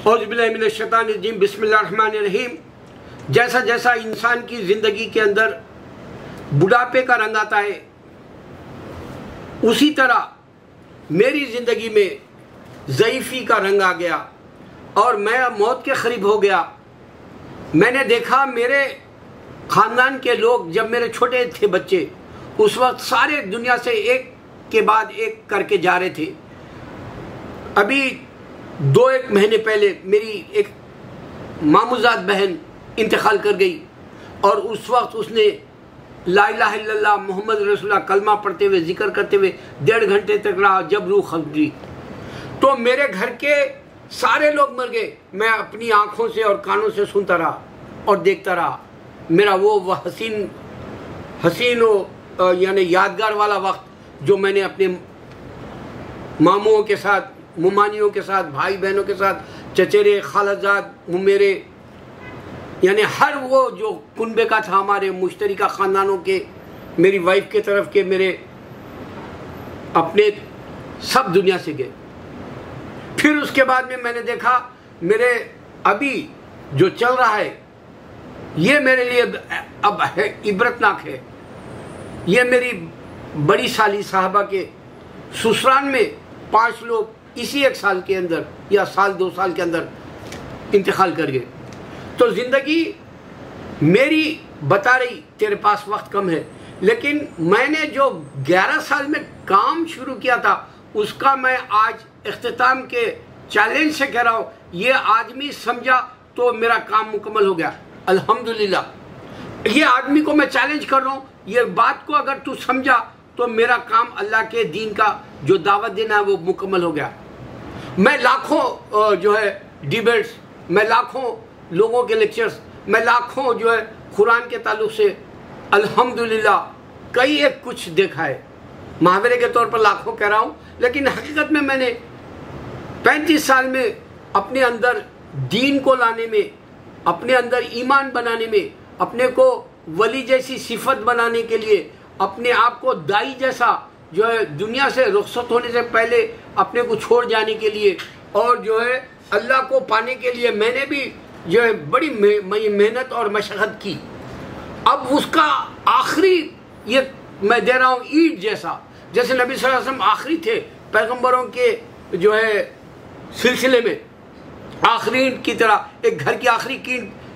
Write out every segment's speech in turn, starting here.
औज़ुबिल्लाहिमिनश्शैतानिर्रजीम बिस्मिल्लाहिर्रहमानिर्रहीम। जैसा जैसा इंसान की ज़िंदगी के अंदर बुढ़ापे का रंग आता है, उसी तरह मेरी ज़िंदगी में ज़ईफ़ी का रंग आ गया और मैं मौत के करीब हो गया। मैंने देखा मेरे ख़ानदान के लोग, जब मेरे छोटे थे बच्चे, उस वक्त सारे दुनिया से एक के बाद एक करके जा रहे थे। अभी 2-1 महीने पहले मेरी एक मामूज़ात बहन इंतकाल कर गई और उस वक्त उसने ला इलाहा इल्लल्लाह मोहम्मद रसूलुल्लाह कलमा पढ़ते हुए, जिक्र करते हुए 1.5 घंटे तक रहा। जब रूह खत्म तो मेरे घर के सारे लोग मर गए। मैं अपनी आँखों से और कानों से सुनता रहा और देखता रहा। मेरा वो हसीन यानी यादगार वाला वक्त जो मैंने अपने मामुओं के साथ, मुमानियों के साथ, भाई बहनों के साथ, चचेरे, खालाजाद, मेरे यानी हर वो जो कुनबे का था, हमारे मुश्तरिका ख़ानदानों के, मेरी वाइफ के तरफ के, मेरे अपने सब दुनिया से गए। फिर उसके बाद में मैंने देखा मेरे अभी जो चल रहा है ये मेरे लिए अब है इबरतनाक है। ये मेरी बड़ी साली साहबा के ससुराल में 5 लोग इसी 1 साल के अंदर या साल 2 साल के अंदर इंतकाल कर गए। तो ज़िंदगी मेरी बता रही तेरे पास वक्त कम है, लेकिन मैंने जो 11 साल में काम शुरू किया था उसका मैं आज इख्तिताम के चैलेंज से कह रहा हूँ। ये आदमी समझा तो मेरा काम मुकम्मल हो गया, अल्हम्दुलिल्लाह। ये आदमी को मैं चैलेंज कर रहा हूँ, ये बात को अगर तू समझा तो मेरा काम अल्लाह के दीन का जो दावत देना है वो मुकम्मल हो गया। मैं लाखों जो है डिबेट्स, मैं लाखों लोगों के लेक्चर्स, मैं लाखों जो है कुरान के ताल्लुक से अल्हम्दुलिल्लाह कई एक कुछ देखा है। मुहावरे के तौर पर लाखों कह रहा हूँ, लेकिन हकीकत में मैंने 35 साल में अपने अंदर दीन को लाने में, अपने अंदर ईमान बनाने में, अपने को वली जैसी सिफत बनाने के लिए, अपने आप को दाई जैसा जो है दुनिया से रुखसत होने से पहले अपने को छोड़ जाने के लिए और जो है अल्लाह को पाने के लिए मैंने भी जो है बड़ी मेहनत और मशक्क़त की। अब उसका आखिरी ये मैं दे रहा हूँ ईंट जैसा, जैसे नबी सल्लल्लाहु अलैहि वसल्लम आखिरी थे पैगंबरों के जो है सिलसिले में, आखिरी ईंट की तरह, एक घर की आखिरी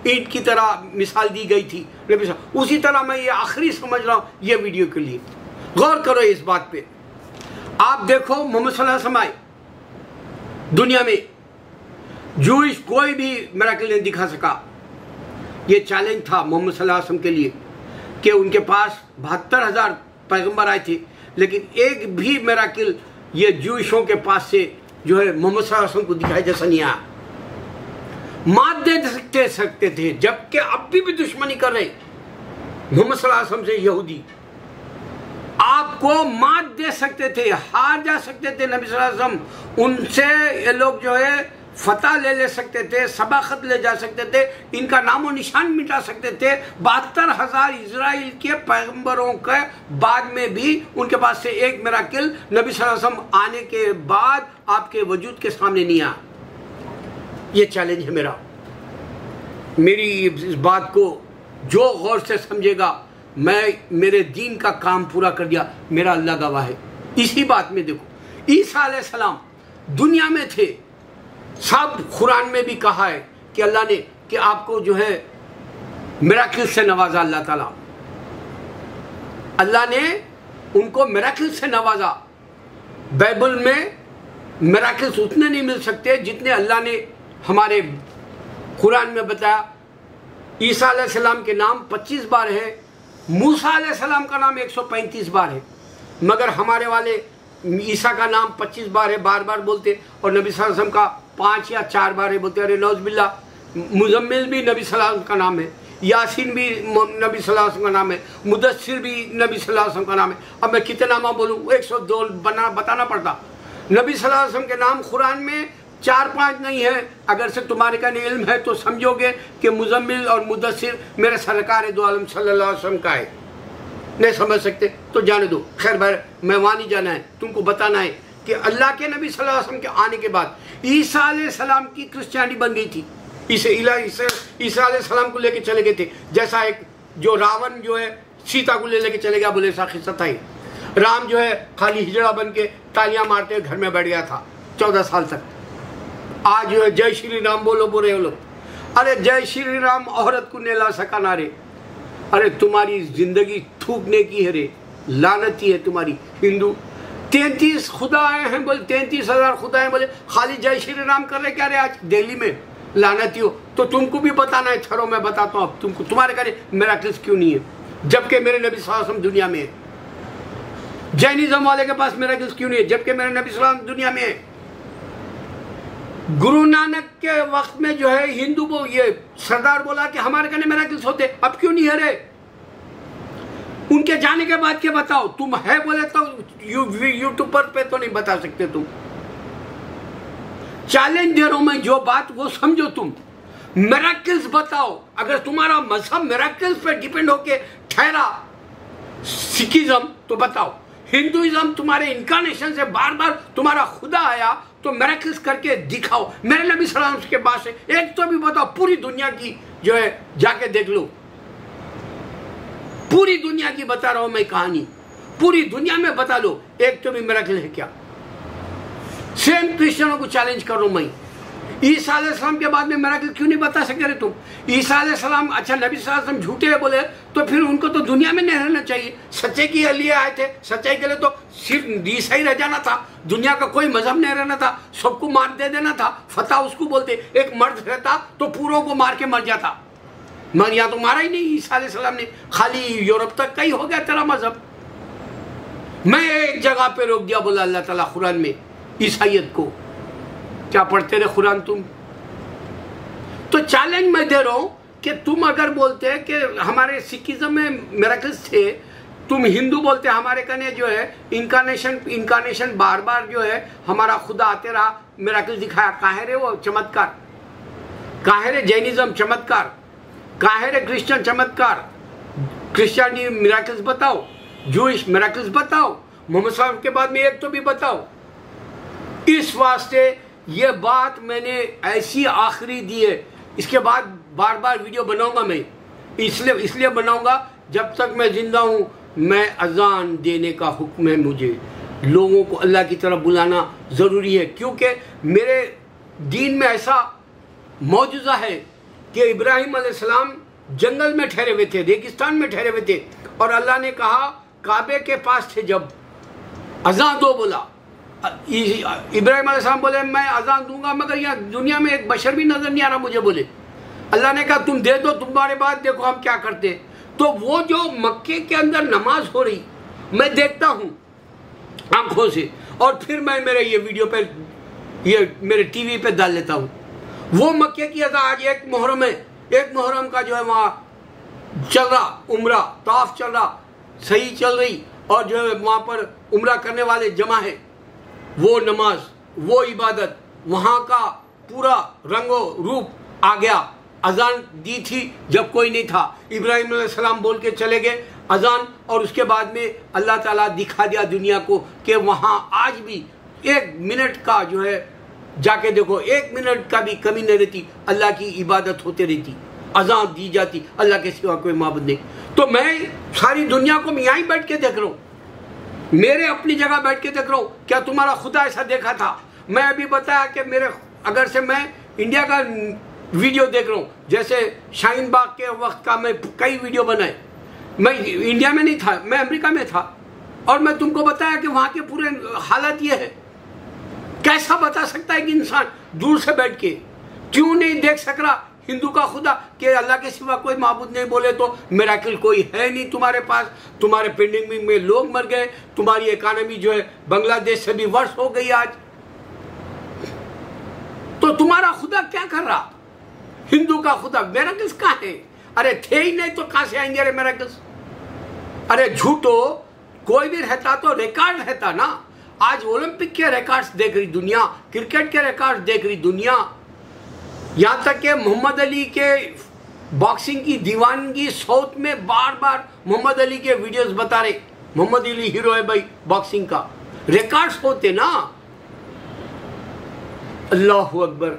ईंट की तरह मिसाल दी गई थी नबी साहब। उसी तरह मैं ये आखिरी समझ रहा हूँ ये वीडियो के लिए। गौर करो इस बात पे। आप देखो मोहम्मद सल्लल्लाहु अलैहि वसल्लम आए दुनिया में, जूइश कोई भी मिरेकल नहीं दिखा सका। ये चैलेंज था मोहम्मद सल्लल्लाहु अलैहि वसल्लम के लिए कि उनके पास 72,000 पैगंबर आए थे, लेकिन एक भी मिरेकल ये जूइशों के पास से जो है मोहम्मद सल्लल्लाहु अलैहि वसल्लम को दिखाई जैसा नहीं आया। मात दे सकते थे, जबकि अब भी दुश्मनी कर रहे मोहम्मद सल्लल्लाहु अलैहि वसल्लम से यहूदी। आपको मात दे सकते थे, हार जा सकते थे नबी सल्लल्लाहु अलैहि वसल्लम। उनसे ये लोग जो है फतह ले सकते थे, सबाखत ले जा सकते थे, इनका नामो निशान मिटा सकते थे। 72,000 इजराइल के पैगंबरों के बाद में भी उनके पास से एक मिरेकल नबी सल्लल्लाहु अलैहि वसल्लम आने के बाद आपके वजूद के सामने नहीं आया। ये चैलेंज है मेरा। मेरी इस बात को जो गौर से समझेगा, मैं मेरे दीन का काम पूरा कर दिया, मेरा अल्लाह गवाह है। इसी बात में देखो, ईसा अलैहिस्सलाम दुनिया में थे, सब कुरान में भी कहा है कि अल्लाह ने कि आपको जो है मिरेकल से नवाजा। अल्लाह ने उनको मिरेकल से नवाजा। बाइबल में मिरेकल्स उतने नहीं मिल सकते जितने अल्लाह ने हमारे कुरान में बताया। ईसा अलैहिस्सलाम के नाम 25 बार है, मूसा अलैहिस्सलाम का नाम 135 बार है, मगर हमारे वाले ईसा का नाम 25 बार है, बार बार बोलते, और नबी सल्लल्लाहु अलैहि वसल्लम का 5 या 4 बार है बोलते। अरे नौज़बिल्लाह, मुज़म्मिल भी नबी सल्लल्लाहु अलैहि वसल्लम का नाम है, यासीन भी नबी सल्लल्लाहु अलैहि वसल्लम का नाम है, मुदस्सिर भी नबी सल्लल्लाहु अलैहि वसल्लम का नाम है। अब मैं कितने नाम बोलूँ, 102 बताना पड़ता। नबी सल्लल्लाहु अलैहि वसल्लम के नाम कुरान में 4-5 नहीं है। अगर से तुम्हारे का इल्म है तो समझोगे कि मुज़म्मिल और मुदस्सिर मेरे सरकार दो आलम सल्लल्लाहु अलैहि वसल्लम का है। नहीं समझ सकते तो जाने दो, खैर भाई मैं वहाँ नहीं जाना है, तुमको बताना है कि अल्लाह के नबी सल्लल्लाहु अलैहि वसल्लम के आने के बाद ईसा अलैहिस्सलाम की क्रिश्चियनिटी बन गई थी। ईसा अलैहिस्सलाम को लेके चले गए थे, जैसा एक जो रावण जो है सीता को लेके चले गया, बोले ऐसा किस्सा था ही। राम जो है खाली हिजड़ा बन के तालियां मारते घर में बैठ गया था 14 साल तक। आज जो है जय श्री राम बोलो बोल रहे हो लोग। अरे जय श्री राम औरत को नहीं ला सका ना रे। अरे तुम्हारी जिंदगी थूकने की है रे, लानती है तुम्हारी। हिंदू 33 खुदा आए हैं बोले, 33,000 खुदा हैं बोले, खाली जय श्री राम कर रहे क्या रे आज दिल्ली में, लानती हो। तो तुमको भी बताना है, ठहरो मैं बताता हूँ अब तुमको, तुम्हारे करे मिरेकल्स क्यों नहीं है, जबकि मेरे नबी सल्लल्लाहु अलैहि वसल्लम दुनिया में है। जैनिज्म वाले के पास मिरेकल्स क्यों नहीं है, जबकि मेरे नबी सल्लल्लाहु अलैहि वसल्लम दुनिया में है। गुरु नानक के वक्त में जो है हिंदू वो ये सरदार बोला कि हमारे कने मिरेकल्स होते, अब क्यों नहीं है रे। उनके जाने के बाद क्या बताओ, तुम है बोले तो यूट्यूब पे तो नहीं बता सकते तुम। चैलेंज दे रहा हूं मैं, जो बात वो समझो तुम, मिरेकल्स बताओ। अगर तुम्हारा मजहब मिरेकल्स पे डिपेंड होके ठहरा सिखिज्म तो बताओ। हिंदुइज्म तुम्हारे इनकारनेशन से बार बार तुम्हारा खुदा आया तो मिरेकल्स करके दिखाओ। मेरे नबी सल्लल्लाहु अलैहि वसल्लम के पास है, एक तो भी बताओ। पूरी दुनिया की जो है जाके देख लो, पूरी दुनिया की बता रहा हूं मैं कहानी, पूरी दुनिया में बता लो एक तो भी मिरेकल है क्या। सेम क्रिश्चियनों को चैलेंज कर रहा हूं मैं। ईसा अलैहिस्सलाम के बाद में मिरेकल क्यों नहीं बता सके रे तुम। ईसा अलैहिस्सलाम अच्छा नबी सल्लल्लाहु अलैहि वसल्लम झूठे है बोले तो फिर उनको तो दुनिया में नहीं रहना चाहिए। सच्चाई के लिए आए थे, सच्चाई के लिए तो सिर्फ ईसा ही रह जाना था, दुनिया का कोई मजहब नहीं रहना था, सबको मार दे देना था। फतह उसको बोलते, एक मर्द रहता तो पूरों को मार के मर जाता, मगर यहाँ तो मारा ही नहीं ईसा अलैहिस्सलाम ने, खाली यूरोप तक का ही हो गया तेरा मजहब। मैं एक जगह पे रोक दिया, बोला अल्लाह ताला कुरान में ईसाइयत को। क्या पढ़ते रहे कुरान तुम। तो चैलेंज मैं दे रहा हूं कि तुम अगर बोलते हैं कि हमारे सिखिज्म में मिरेकल्स थे, तुम हिंदू बोलते हमारे कने जो है इनकारनेशन बार बार जो है हमारा खुदा आते रहा, मिरेकल्स दिखाया। काहे रे वो चमत्कार, काहे रे जैनिज्म चमत्कार, काहे रे क्रिश्चियन चमत्कार। क्रिश्चियनिटी मिरेकल्स बताओ, जूइश मिरेकल्स बताओ, मोहम्मद साहब के बाद में एक तो भी बताओ। इस वास्ते ये बात मैंने ऐसी आखिरी दी है, इसके बाद बार बार वीडियो बनाऊंगा मैं, इसलिए बनाऊंगा जब तक मैं जिंदा हूं। मैं अजान देने का हुक्म है मुझे, लोगों को अल्लाह की तरफ बुलाना ज़रूरी है, क्योंकि मेरे दीन में ऐसा मौजूदा है कि इब्राहिम अलैहिस्सलाम जंगल में ठहरे हुए थे, रेगिस्तान में ठहरे हुए थे, और अल्लाह ने कहा काबे के पास थे, जब अजान दो बोला, इब्राहिम अलैहिस्सलाम बोले मैं अजान दूंगा, मगर यहाँ दुनिया में एक बशर भी नजर नहीं आ रहा मुझे। बोले अल्लाह ने कहा तुम दे दो, तुम्हारे बाद देखो हम क्या करते। तो वो जो मक्के के अंदर नमाज हो रही मैं देखता हूँ आंखों से, और फिर मैं मेरे ये वीडियो पे, ये मेरे टीवी पे डाल लेता हूँ। वो मक्के की अज़ान, आज एक मुहर्रम है, एक मुहर्रम का जो है वहाँ चल रहा उम्रा, ताफ चल रहा, सही चल रही, और जो है वहाँ पर उम्रा करने वाले जमा है, वो नमाज, वो इबादत, वहाँ का पूरा रंगो रूप आ गया। अजान दी थी जब कोई नहीं था, इब्राहिम अलैहिस्सलाम बोल के चले गए अजान, और उसके बाद में अल्लाह ताला दिखा दिया दुनिया को कि वहाँ आज भी 1 मिनट का जो है, जाके देखो 1 मिनट का भी कमी नहीं रहती, अल्लाह की इबादत होती रहती, अजान दी जाती, अल्लाह के सिवा कोई माबूद नहीं। तो मैं सारी दुनिया को मैं यहीं बैठ के देख रहा हूँ, मेरे अपनी जगह बैठ के देख रहा हूँ। क्या तुम्हारा खुदा ऐसा देखा था? मैं अभी बताया कि मेरे, अगर से मैं इंडिया का वीडियो देख रहा हूँ, जैसे शाहीन बाग के वक्त का मैं कई वीडियो बनाए, मैं इंडिया में नहीं था, मैं अमेरिका में था, और मैं तुमको बताया कि वहाँ के पूरे हालत ये है। कैसा बता सकता है कि इंसान दूर से बैठ के क्यों नहीं देख सक रहा हिंदू का खुदा, कि अल्लाह के सिवा कोई माबूद नहीं, बोले तो मिरेकल कोई है नहीं तुम्हारे पास, तुम्हारे पेंडेमिक में लोग मर गए, तुम्हारी इकोनॉमी जो है बांग्लादेश से भी वर्ष हो गई आज। तो तुम्हारा खुदा क्या कर रहा? हिंदू का खुदा मिरेकल्स कहाँ है? अरे थे ही नहीं तो कहां से आएंगे रे मिरेकल्स? अरे झूठो, कोई भी रहता तो रिकॉर्ड रहता ना। आज ओलंपिक के रिकॉर्ड्स देख रही दुनिया, क्रिकेट के रिकॉर्ड्स देख रही दुनिया, यहाँ तक कि मोहम्मद अली के बॉक्सिंग की दीवानगी साउथ में बार बार मोहम्मद अली के वीडियोस बता रहे, मोहम्मद अली हीरो है भाई बॉक्सिंग का, रिकॉर्ड्स होते ना। अल्लाहु अकबर।